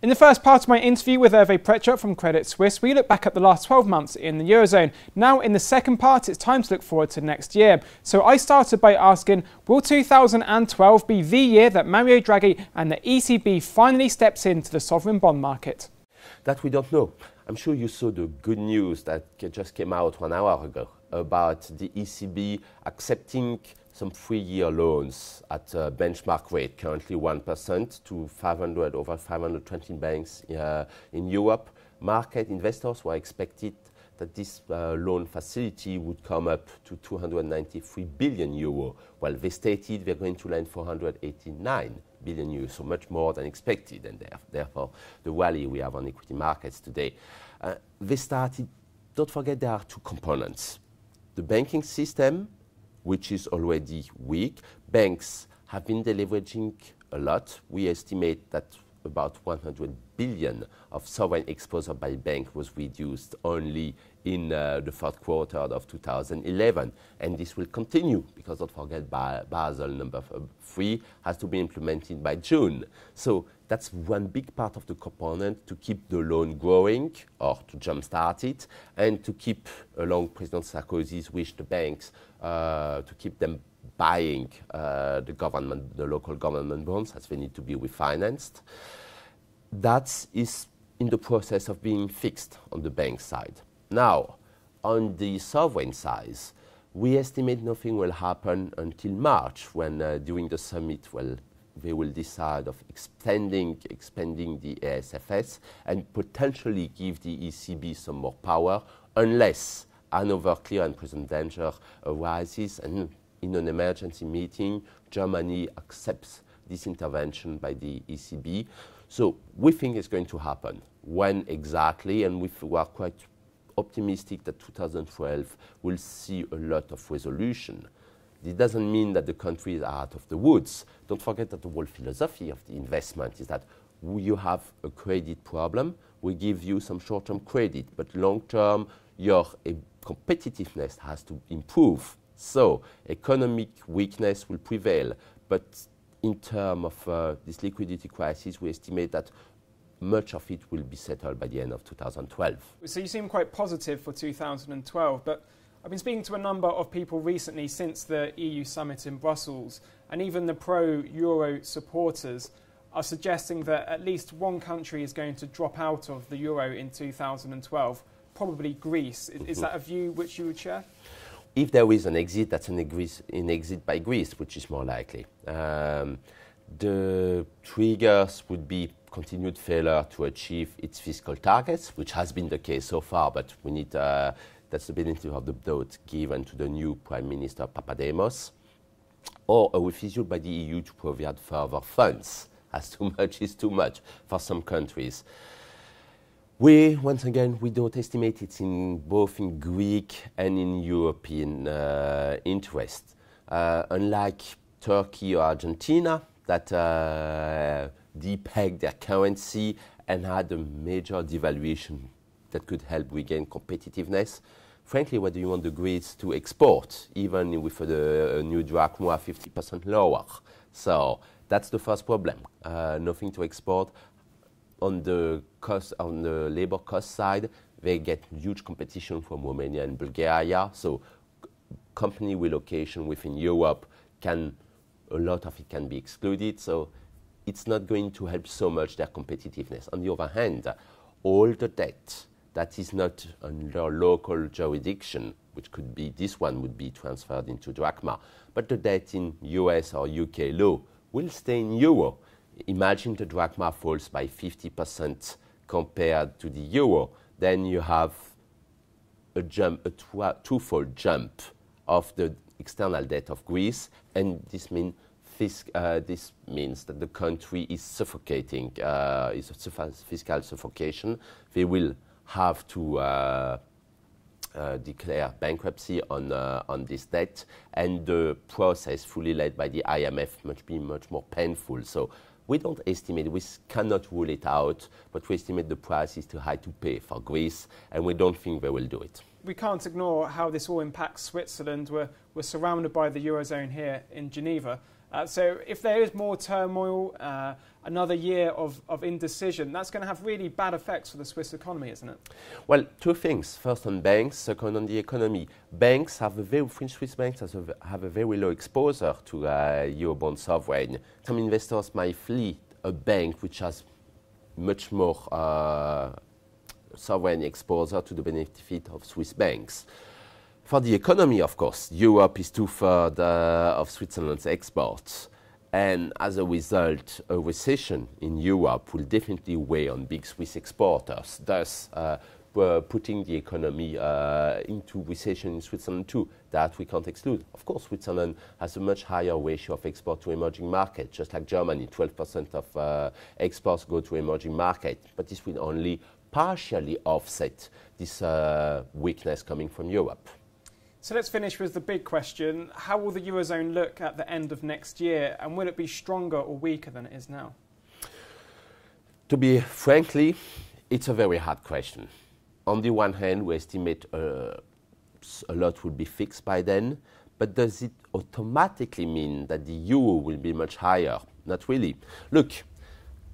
In the first part of my interview with Hervé Pretra from Credit Suisse, we look back at the last 12 months in the Eurozone. Now, in the second part, it's time to look forward to next year. So I started by asking, will 2012 be the year that Mario Draghi and the ECB finally steps into the sovereign bond market? That we don't know. I'm sure you saw the good news that just came out 1 hour ago about the ECB accepting some 3-year loans at a benchmark rate, currently 1% to over 520 banks in Europe. Market investors were expected that this loan facility would come up to 293 billion euro. Well, they stated they're going to lend 489 billion euros, so much more than expected, and therefore the rally we have on equity markets today. They started, don't forget there are two components. The banking system, which is already weak. Banks have been deleveraging a lot. We estimate that about 100 billion of sovereign exposure by bank was reduced only in the third quarter of 2011. And this will continue because don't forget Basel number 3 has to be implemented by June. So that's one big part of the component to keep the loan growing or to jumpstart it and to keep along President Sarkozy's wish the banks to keep them buying the local government bonds as they need to be refinanced. That is in the process of being fixed on the bank side. Now, on the sovereign side, we estimate nothing will happen until March when during the summit, well, they will decide of expanding the ASFS and potentially give the ECB some more power unless another clear and present danger arises and in an emergency meeting, Germany accepts this intervention by the ECB. So we think it's going to happen. When exactly? And we are quite optimistic that 2012 will see a lot of resolution. This doesn't mean that the countries are out of the woods. Don't forget that the whole philosophy of the investment is that you have a credit problem, we give you some short-term credit, but long-term your competitiveness has to improve. So economic weakness will prevail, but in terms of this liquidity crisis, we estimate that much of it will be settled by the end of 2012. So you seem quite positive for 2012, but I've been speaking to a number of people recently since the EU summit in Brussels, and even the pro-euro supporters are suggesting that at least one country is going to drop out of the euro in 2012, probably Greece. Is that a view which you would share? If there is an exit, that's an exit by Greece, which is more likely. The triggers would be continued failure to achieve its fiscal targets, which has been the case so far, but we need, that's the benefit of the doubt given to the new Prime Minister Papademos, or a refusal by the EU to provide further funds, as too much is too much for some countries. Once again, we don't estimate it's both in Greek and in European interest. Unlike Turkey or Argentina, that depegged their currency and had a major devaluation that could help regain competitiveness. Frankly, what do you want the Greeks to export, even with the new drachma 50% lower? So that's the first problem. Nothing to export. On the labor cost side, they get huge competition from Romania and Bulgaria. So company relocation within Europe a lot of it can be excluded. So it's not going to help so much their competitiveness. On the other hand, all the debt that is not under local jurisdiction, which could be, this one would be transferred into drachma, but the debt in US or UK law will stay in euro. Imagine the drachma falls by 50% compared to the euro, then you have a twofold jump of the external debt of Greece, and this means that the country is suffocating, is a fiscal suffocation. They will have to declare bankruptcy on this debt, and the process fully led by the IMF must be much more painful. So we don't estimate, we cannot rule it out, but we estimate the price is too high to pay for Greece, and we don't think they will do it. We can't ignore how this all impacts Switzerland. We're surrounded by the Eurozone here in Geneva. So if there is more turmoil, another year of indecision, that's going to have really bad effects for the Swiss economy, isn't it? Well, two things. First on banks, second on the economy. Banks have French Swiss banks have a very low exposure to Eurobond sovereign. Some investors might flee a bank which has much more sovereign exposure to the benefit of Swiss banks. For the economy, of course, Europe is two-thirds of Switzerland's exports. And as a result, a recession in Europe will definitely weigh on big Swiss exporters, thus putting the economy into recession in Switzerland too. That we can't exclude. Of course, Switzerland has a much higher ratio of export to emerging markets, just like Germany. 12% of exports go to emerging markets, but this will only partially offset this weakness coming from Europe. So let's finish with the big question. How will the Eurozone look at the end of next year, and will it be stronger or weaker than it is now? To be frankly, it's a very hard question. On the one hand, we estimate a lot will be fixed by then, but does it automatically mean that the euro will be much higher? Not really. Look,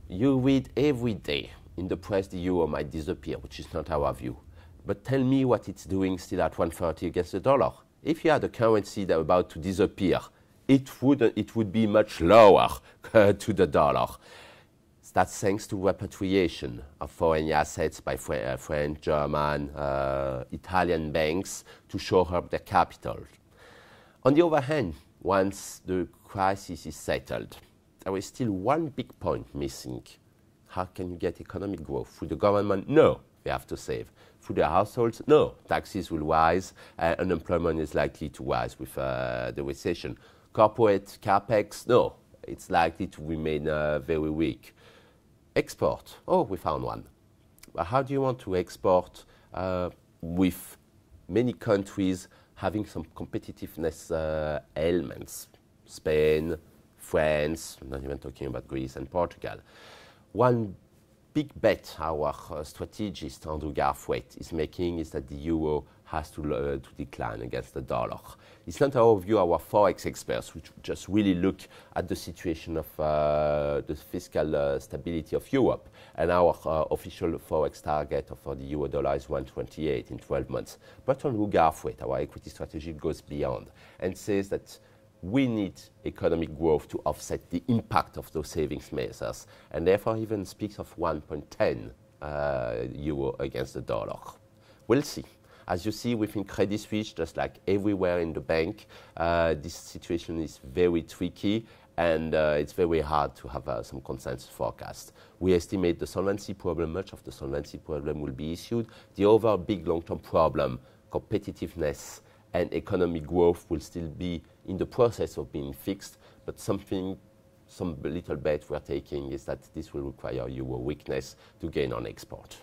you read every day in the press the euro might disappear, which is not our view. But tell me what it's doing still at 130 against the dollar. If you had a currency that was about to disappear, it would be much lower to the dollar. That's thanks to repatriation of foreign assets by French, German, Italian banks to shore up their capital. On the other hand, once the crisis is settled, there is still one big point missing. How can you get economic growth? Through the government? No, they have to save. Through the households? No, taxes will rise, unemployment is likely to rise with the recession. Corporate capex? No, it's likely to remain very weak. Export? Oh, we found one. But how do you want to export with many countries having some competitiveness elements? Spain, France, I'm not even talking about Greece and Portugal. One big bet our strategist Andrew Garthwaite is making is that the euro has to decline against the dollar. It's not our view, our forex experts, which just really look at the situation of the fiscal stability of Europe. And our official forex target for the euro dollar is 128 in 12 months. But Andrew Garthwaite, our equity strategy, goes beyond and says that we need economic growth to offset the impact of those savings measures, and therefore even speaks of 1.10 euro against the dollar. We'll see. As you see within Credit Suisse, just like everywhere in the bank, this situation is very tricky, and it's very hard to have some consensus forecast. We estimate the solvency problem, much of the solvency problem will be issued. The other big long-term problem, competitiveness and economic growth, will still be in the process of being fixed, but some little bet we're taking is that this will require euro weakness to gain on export.